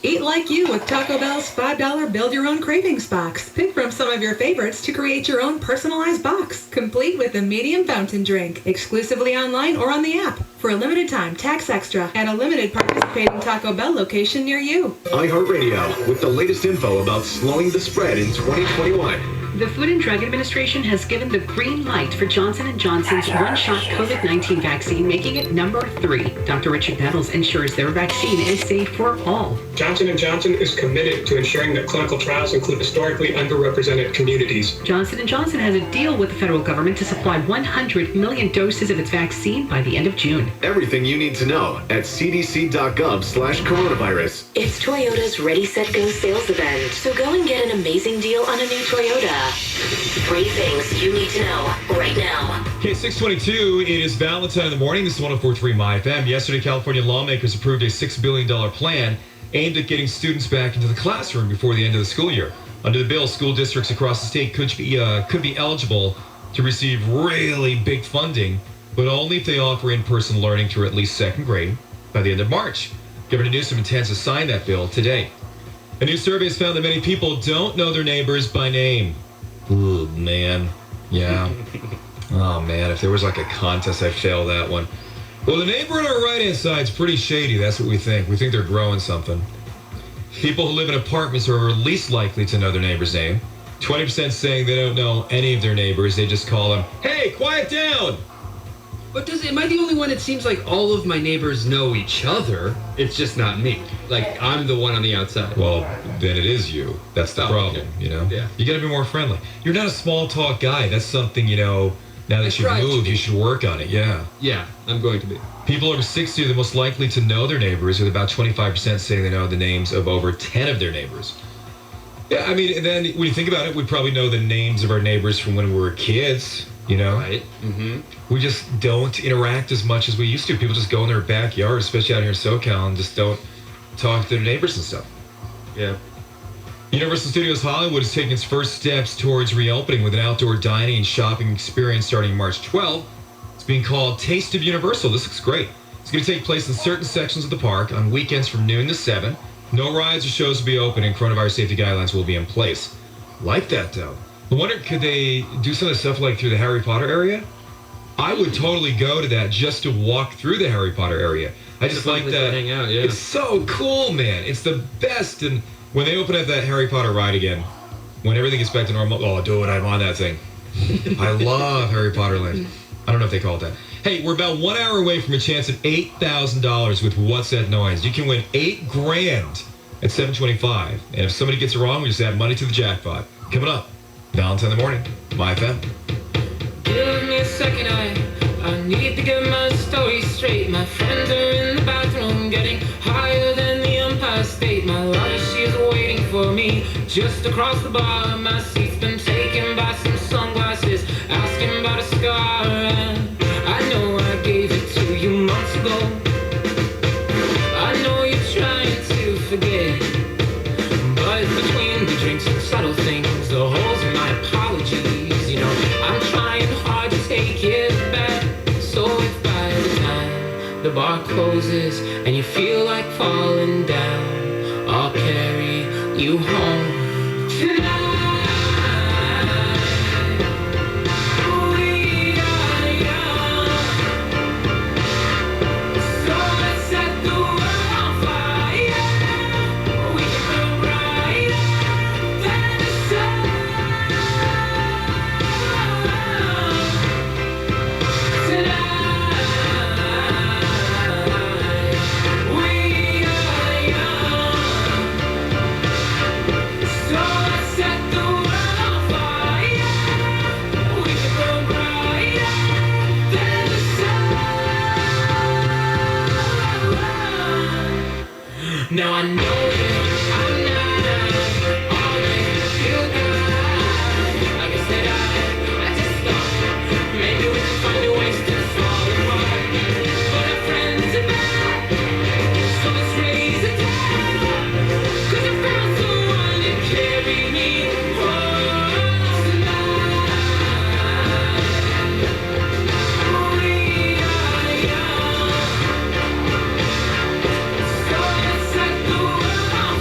Eat like you with Taco Bell's $5 Build Your Own Cravings box. Pick from some of your favorites to create your own personalized box, complete with a medium fountain drink, exclusively online or on the app. For a limited time, tax extra at a limited participating Taco Bell location near you. iHeartRadio with the latest info about slowing the spread in 2021. The Food and Drug Administration has given the green light for Johnson & Johnson's one-shot COVID-19 vaccine, making it number 3. Dr. Richard Nettles ensures their vaccine is safe for all. Johnson & Johnson is committed to ensuring that clinical trials include historically underrepresented communities. Johnson & Johnson has a deal with the federal government to supply 100 million doses of its vaccine by the end of June. Everything you need to know at cdc.gov/coronavirus. It's Toyota's Ready, Set, Go sales event, so go and get an amazing deal on a new Toyota. 3 things you need to know right now. Okay, 6:22. It is Valentine in the morning. This is 104.3 My FM. Yesterday, California lawmakers approved a $6 billion plan aimed at getting students back into the classroom before the end of the school year. Under the bill, school districts across the state could be eligible to receive really big funding, but only if they offer in-person learning through at least second grade by the end of March. Governor Newsom intends to sign that bill today. A new survey has found that many people don't know their neighbors by name. Ooh, man. Yeah. Oh, man. If there was like a contest, I'd fail that one. Well, the neighbor on our right-hand side is pretty shady. That's what we think. We think they're growing something. People who live in apartments are least likely to know their neighbor's name. 20% saying they don't know any of their neighbors. They just call them, hey, quiet down. But am I the only one? It seems like all of my neighbors know each other. It's just not me. Like, I'm the one on the outside. Well, then it is you. That's the problem, okay. you know? Yeah. You got to be more friendly. You're not a small talk guy. That's something, now that you've moved, you should work on it, yeah. Yeah, I'm going to be. People over 60 are the most likely to know their neighbors, with about 25% saying they know the names of over 10 of their neighbors. Yeah, I mean, and then when you think about it, we probably know the names of our neighbors from when we were kids, Right. Mm-hmm. We just don't interact as much as we used to. People just go in their backyard, especially out here in SoCal, and just don't talk to their neighbors and stuff. Yeah. Universal Studios Hollywood is taking its first steps towards reopening with an outdoor dining and shopping experience starting March 12th. It's being called Taste of Universal. This looks great. It's going to take place in certain sections of the park on weekends from noon to 7. No rides or shows will be open, and coronavirus safety guidelines will be in place. Like that, though. I wonder, could they do some of the stuff like through the Harry Potter area? I would totally go to that just to walk through the Harry Potter area. I just like that. Hang out, yeah. It's so cool, man. It's the best. And when they open up that Harry Potter ride again, when everything gets back to normal, dude, I'm on that thing. I love Harry Potter Land. I don't know if they call it that. Hey, we're about 1 hour away from a chance at $8,000 with What's That Noise. You can win $8,000 at 7:25. And if somebody gets it wrong, we just add money to the jackpot. Coming up, Valentine in the morning, My FM. Give me a second, I need to get my story straight. My friends are in the bathroom getting higher than the Empire State. My love, she's waiting for me just across the bar. My seat's been taken by some sunglasses, asking about a scar. And I know I gave it to you months ago. I know you're trying to forget, but between the drinks and subtle things, the holes in my apologies, I'm trying hard to take it back. So if by the time the bar closes and you feel like falling down, I'll carry you home tonight. Now I know that I'm not always feel good. Like I said, I just thought maybe we could find a way to fall apart. But our friends are back, so let's raise a toast. 'Cause I found someone to carry me home tonight. We are young, so let's set the world on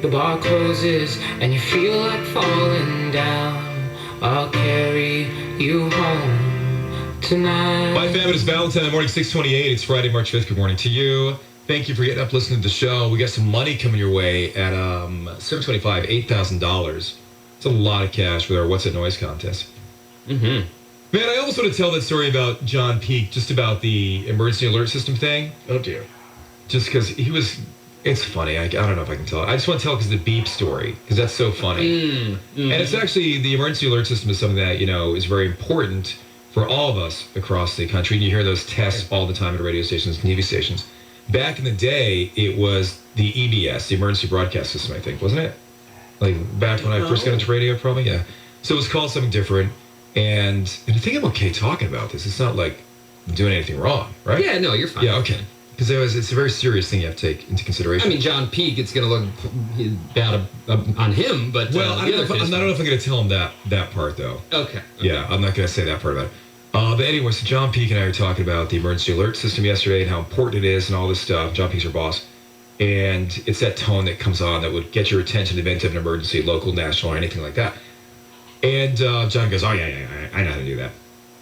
the bar closes and you feel like falling down, I'll carry you home tonight. My fam, it is Valentine in the morning, 6:28. It's Friday, March 5th. Good morning to you. Thank you for getting up listening to the show. We got some money coming your way at 725, $8,000. It's a lot of cash with our What's That Noise contest. Mm-hmm. Man, I almost want to tell that story about John Peake, just about the emergency alert system thing. Oh, dear. Just because it's funny. I don't know if I can tell it. I just want to tell it because the beep story, because that's so funny. And it's actually, the emergency alert system is something that, is very important for all of us across the country. And you hear those tests all the time at radio stations and TV stations. Back in the day, it was the EBS, the Emergency Broadcast System, I think, wasn't it? Like back when I first got into radio, probably, yeah. So it was called something different. And I think I'm okay talking about this. It's not like I'm doing anything wrong, right? Yeah, no, you're fine. Yeah, okay. Because it's a very serious thing you have to take into consideration. I mean, John Peake, it's going to look bad on him, but... Well, I don't know if I'm going to tell him that part, though. Okay. Yeah, I'm not going to say that part about it. But anyway, so John Peake and I were talking about the emergency alert system yesterday and how important it is and all this stuff. John Peake's our boss. And it's that tone that comes on that would get your attention in the event of an emergency, local, national, or anything like that. And John goes, oh, yeah, I know how to do that.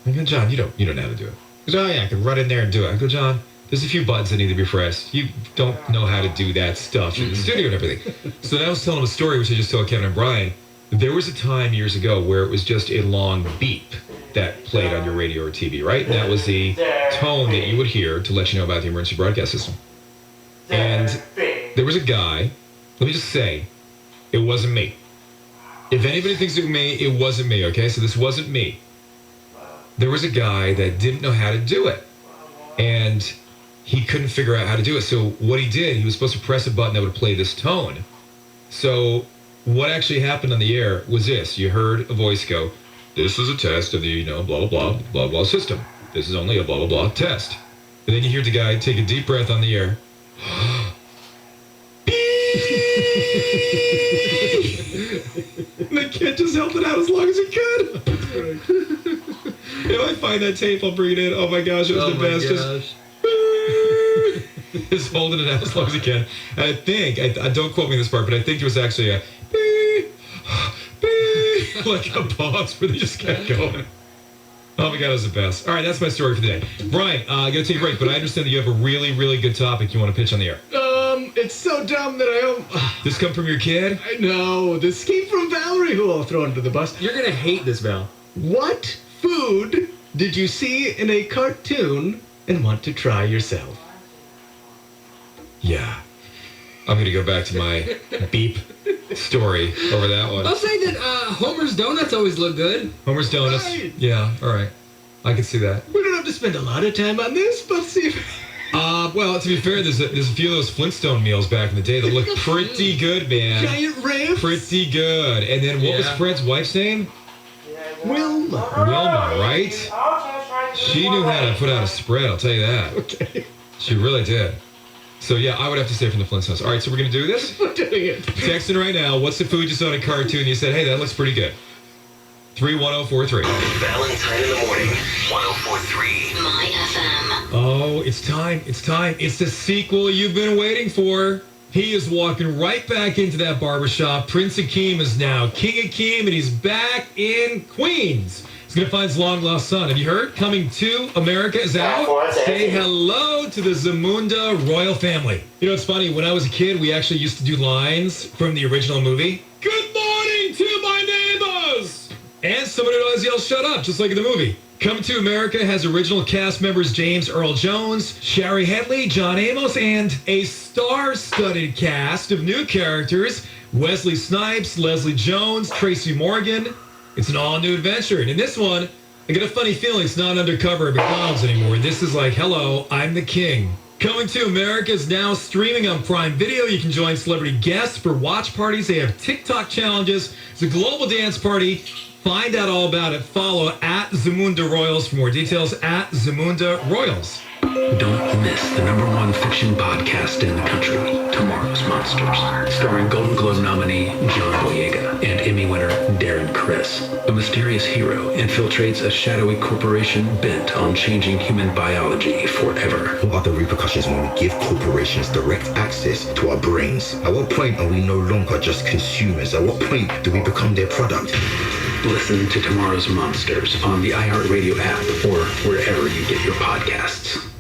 I go, John, you don't know how to do it. He goes, oh, yeah, I can run in there and do it. I go, John, there's a few buttons that need to be pressed. You don't know how to do that stuff in the studio and everything. So then I was telling him a story, which I just told Kevin and Brian. There was a time years ago where it was just a long beep that played on your radio or TV, right? And that was the tone that you would hear to let you know about the emergency broadcast system. And there was a guy, let me just say, it wasn't me. If anybody thinks it was me, it wasn't me, okay? So this wasn't me. There was a guy that didn't know how to do it. And he couldn't figure out how to do it. So what he did, he was supposed to press a button that would play this tone. So what actually happened on the air was this. You heard a voice go, this is a test of the, blah, blah, blah, blah, blah system. This is only a blah, blah, blah test. And then you hear the guy take a deep breath on the air. And the kid just held it out as long as he could. If I find that tape, I'll bring it in. Oh my gosh, it was the best. Just holding it out as long as he can. And I think, I don't quote me on this part, but I think there was actually a like a pause where they just kept going. Oh my God, it was the best. All right, that's my story for the day. Brian, I got to take a break, but I understand that you have a really, really good topic you want to pitch on the air. It's so dumb that This come from your kid? I know. This came from Valerie, who I'll throw under the bus. You're going to hate this, Val. What food did you see in a cartoon and want to try yourself? Yeah. I'm going to go back to my beep story over that one. I'll say that Homer's Donuts always look good. Homer's Donuts. Right. Yeah, all right. I can see that. We don't have to spend a lot of time on this, but see if... Well, to be fair, there's a few of those Flintstone meals back in the day that look pretty good, man. Giant ribs? Pretty good. And then what was Fred's wife's name? Wilma. Wilma, right? She knew how to put out a spread, I'll tell you that. Okay. She really did. So, yeah, I would have to say from the Flintstones. All right, so we're going to do this? We're doing it. Texting right now, what's the food you saw in a cartoon? You said, hey, that looks pretty good. 31043. Valentine in the morning, 1043. My FM. Oh, it's time. It's time. It's the sequel you've been waiting for. He is walking right back into that barbershop. Prince Akeem is now King Akeem, and he's back in Queens. He's going to find his long-lost son. Have you heard? Coming to America is out. Say hello to the Zamunda royal family. You know, it's funny. When I was a kid, we actually used to do lines from the original movie. Good morning to my neighbors! And somebody always yells, shut up, just like in the movie. Coming to America has original cast members James Earl Jones, Shari Headley, John Amos, and a star-studded cast of new characters, Wesley Snipes, Leslie Jones, Tracy Morgan. It's an all-new adventure. And in this one, I get a funny feeling it's not undercover at McDonald's anymore. This is like, hello, I'm the king. Coming to America is now streaming on Prime Video. You can join celebrity guests for watch parties. They have TikTok challenges. It's a global dance party. Find out all about it. Follow at Zamunda Royals for more details at Zamunda Royals. Don't miss the #1 fiction podcast in the country, Tomorrow's Monsters, starring Golden Globe nominee John Boyega and Emmy winner Darren Criss. A mysterious hero infiltrates a shadowy corporation bent on changing human biology forever. What are the repercussions when we give corporations direct access to our brains? At what point are we no longer just consumers? At what point do we become their product? Listen to Tomorrow's Monsters on the iHeartRadio app or wherever you get your podcasts.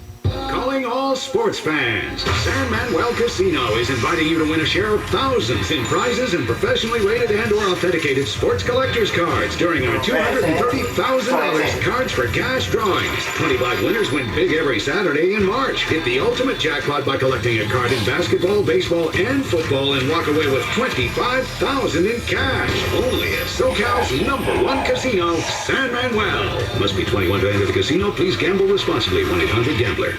Calling all sports fans. San Manuel Casino is inviting you to win a share of thousands in prizes and professionally rated and/or authenticated sports collector's cards during our $230,000 Cards for Cash drawings. 25 winners win big every Saturday in March. Hit the ultimate jackpot by collecting a card in basketball, baseball, and football and walk away with $25,000 in cash. Only at SoCal's #1 casino, San Manuel. Must be 21 to enter the casino. Please gamble responsibly. 1-800-GAMBLER.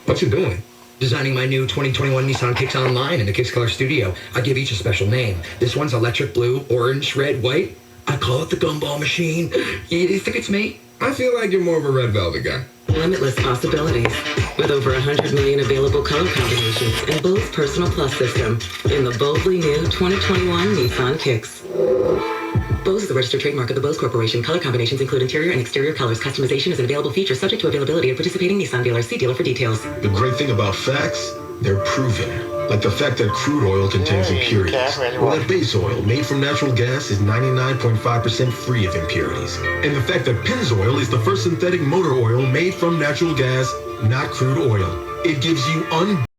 What you doing? Designing my new 2021 Nissan Kicks Online in the Kicks Color Studio. I give each a special name. This one's electric blue, orange, red, white. I call it the gumball machine. You think it's me? I feel like you're more of a red velvet guy. Limitless possibilities. With over 100 million available color combinations and Bose Personal Plus system in the boldly new 2021 Nissan Kicks. Bose is the registered trademark of the Bose Corporation. Color combinations include interior and exterior colors. Customization is an available feature subject to availability of participating Nissan dealers. See dealer for details. The great thing about facts, they're proven. Like the fact that crude oil contains impurities. Or that base oil made from natural gas is 99.5% free of impurities. And the fact that Pennzoil is the first synthetic motor oil made from natural gas, not crude oil. It gives you